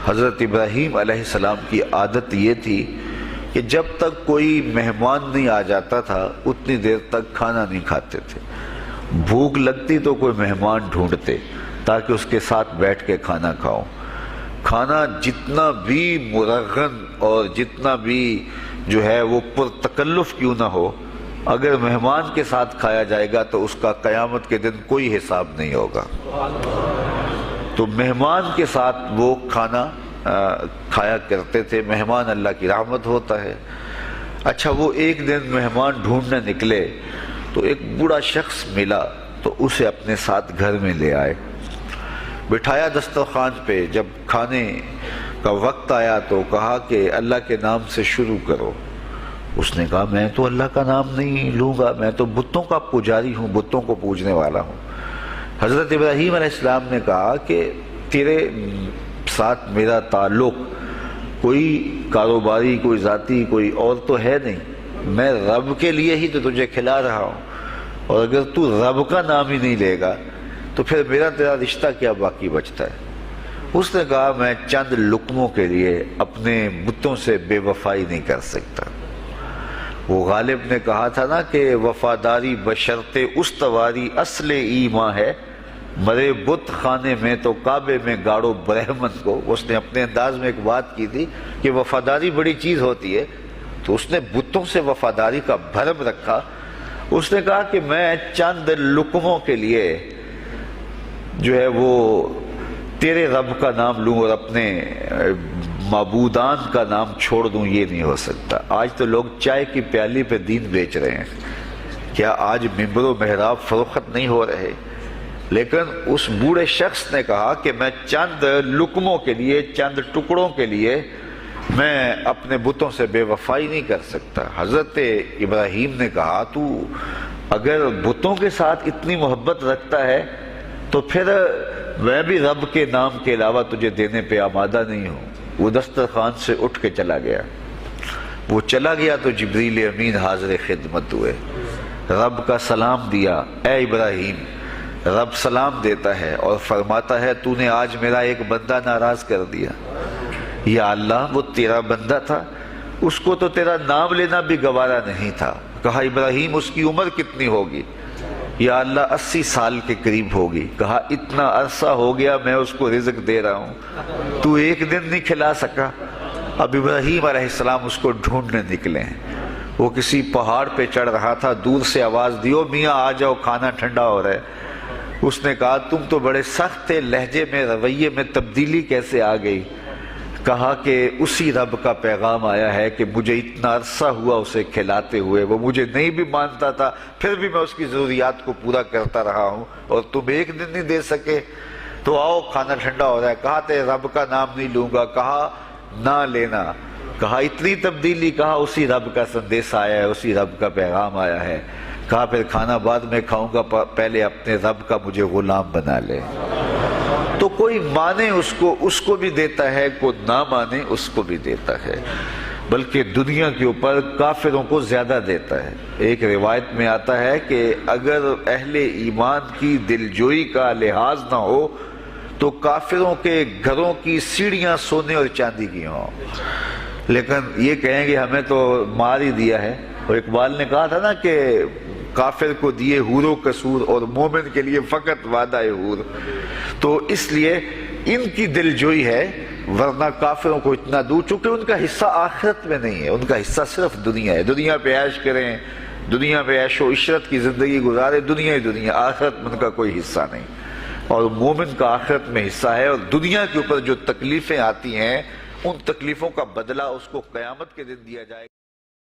حضرت ابراہیم علیہ السلام کی عادت یہ تھی کہ جب تک کوئی مہمان نہیں آ جاتا تھا اتنی دیر تک کھانا نہیں کھاتے تھے۔ بھوک لگتی تو کوئی مہمان ڈھونڈتے تاکہ اس کے ساتھ بیٹھ کے کھانا کھاؤں۔ کھانا جتنا بھی مرغن اور جتنا بھی جو ہے وہ پرتکلف کیوں نہ ہو، اگر مہمان کے ساتھ کھایا جائے گا تو اس کا قیامت کے دن کوئی حساب نہیں ہوگا۔ تو مہمان کے ساتھ وہ کھانا کھایا کرتے تھے۔ مہمان اللہ کی رحمت ہوتا ہے۔ اچھا، وہ ایک دن مہمان ڈھونڈنے نکلے تو ایک بوڑھا شخص ملا تو اسے اپنے ساتھ گھر میں لے آئے، بٹھایا دسترخوان پہ۔ جب کھانے کا وقت آیا تو کہا کہ اللہ کے نام سے شروع کرو۔ اس نے کہا میں تو اللہ کا نام نہیں لوں گا، میں تو بتوں کا پجاری ہوں، بتوں کو پوجنے والا ہوں۔ حضرت ابراہیم علیہ السلام نے کہا کہ تیرے ساتھ میرا تعلق کوئی کاروباری، کوئی ذاتی، کوئی اور تو ہے نہیں، میں رب کے لیے ہی تو تجھے کھلا رہا ہوں، اور اگر تو رب کا نام ہی نہیں لے گا تو پھر میرا تیرا رشتہ کیا باقی بچتا ہے۔ اس نے کہا میں چند لقموں کے لیے اپنے بتوں سے بے وفائی نہیں کر سکتا۔ وہ غالب نے کہا تھا نا کہ وفاداری بشرط استواری اصل ایمان ہے، مرے بت خانے میں تو کعبے میں گاڑو برہمن کو۔ اس نے اپنے انداز میں ایک بات کی تھی کہ وفاداری بڑی چیز ہوتی ہے، تو اس نے بتوں سے وفاداری کا بھرم رکھا۔ اس نے کہا کہ میں چند لقموں کے لیے جو ہے وہ تیرے رب کا نام لوں اور اپنے معبودان کا نام چھوڑ دوں، یہ نہیں ہو سکتا۔ آج تو لوگ چائے کی پیالی پہ دین بیچ رہے ہیں، کیا آج ممبر و محراب فروخت نہیں ہو رہے؟ لیکن اس بوڑھے شخص نے کہا کہ میں چند لقموں کے لیے، چند ٹکڑوں کے لیے میں اپنے بتوں سے بے وفائی نہیں کر سکتا۔ حضرت ابراہیم نے کہا تو اگر بتوں کے ساتھ اتنی محبت رکھتا ہے تو پھر میں بھی رب کے نام کے علاوہ تجھے دینے پہ آمادہ نہیں ہوں۔ وہ دسترخوان سے اٹھ کے چلا گیا۔ وہ چلا گیا تو جبریل امین حاضر خدمت ہوئے، رب کا سلام دیا۔ اے ابراہیم، رب سلام دیتا ہے اور فرماتا ہے تو نے آج میرا ایک بندہ ناراض کر دیا۔ یا اللہ، وہ تیرا بندہ تھا، اس کو تو تیرا نام لینا بھی گوارا نہیں تھا۔ کہا ابراہیم اس کی عمر کتنی ہوگی؟ یا اللہ 80 سال کے قریب ہوگی۔ کہا اتنا عرصہ ہو گیا میں اس کو رزق دے رہا ہوں، تو ایک دن نہیں کھلا سکا۔ اب ابراہیم علیہ السلام اس کو ڈھونڈنے نکلے ہیں۔ وہ کسی پہاڑ پہ چڑھ رہا تھا، دور سے آواز دی، او میاں آ جاؤ، کھانا ٹھنڈا ہو رہا ہے۔ اس نے کہا تم تو بڑے سخت تھے، لہجے میں، رویے میں تبدیلی کیسے آ گئی؟ کہا کہ اسی رب کا پیغام آیا ہے کہ مجھے اتنا عرصہ ہوا اسے کھلاتے ہوئے، وہ مجھے نہیں بھی مانتا تھا، پھر بھی میں اس کی ضروریات کو پورا کرتا رہا ہوں، اور تم ایک دن نہیں دے سکے، تو آؤ کھانا ٹھنڈا ہو رہا ہے۔ کہا تیرے رب کا نام نہیں لوں گا، کہا نہ لینا۔ کہا اتنی تبدیلی؟ کہا اسی رب کا سندیس آیا ہے، اسی رب کا پیغام آیا ہے۔ کہا پھر کھانا بعد میں کھاؤں گا، پہلے اپنے رب کا مجھے غلام بنا لے۔ تو کوئی مانے اس کو بھی دیتا ہے، کوئی نہ مانے اس کو بھی دیتا ہے، بلکہ دنیا کے اوپر کافروں کو زیادہ دیتا ہے۔ ایک روایت میں آتا ہے کہ اگر اہل ایمان کی دلجوئی کا لحاظ نہ ہو تو کافروں کے گھروں کی سیڑھیاں سونے اور چاندی کی ہوں، لیکن یہ کہیں گے ہمیں تو مار ہی دیا ہے۔ اور اقبال نے کہا تھا نا کہ کافر کو دیے حور و قصور اور مومن کے لیے فقط وعدہ حور۔ تو اس لیے ان کی دلجوئی ہے، ورنہ کافروں کو اتنا دور، چونکہ ان کا حصہ آخرت میں نہیں ہے، ان کا حصہ صرف دنیا ہے۔ دنیا پہ عیش کریں، دنیا پہ عیش و عشرت کی زندگی گزارے، دنیا ہی دنیا، آخرت میں ان کا کوئی حصہ نہیں۔ اور مومن کا آخرت میں حصہ ہے، اور دنیا کے اوپر جو تکلیفیں آتی ہیں ان تکلیفوں کا بدلہ اس کو قیامت کے دن دیا جائے گا۔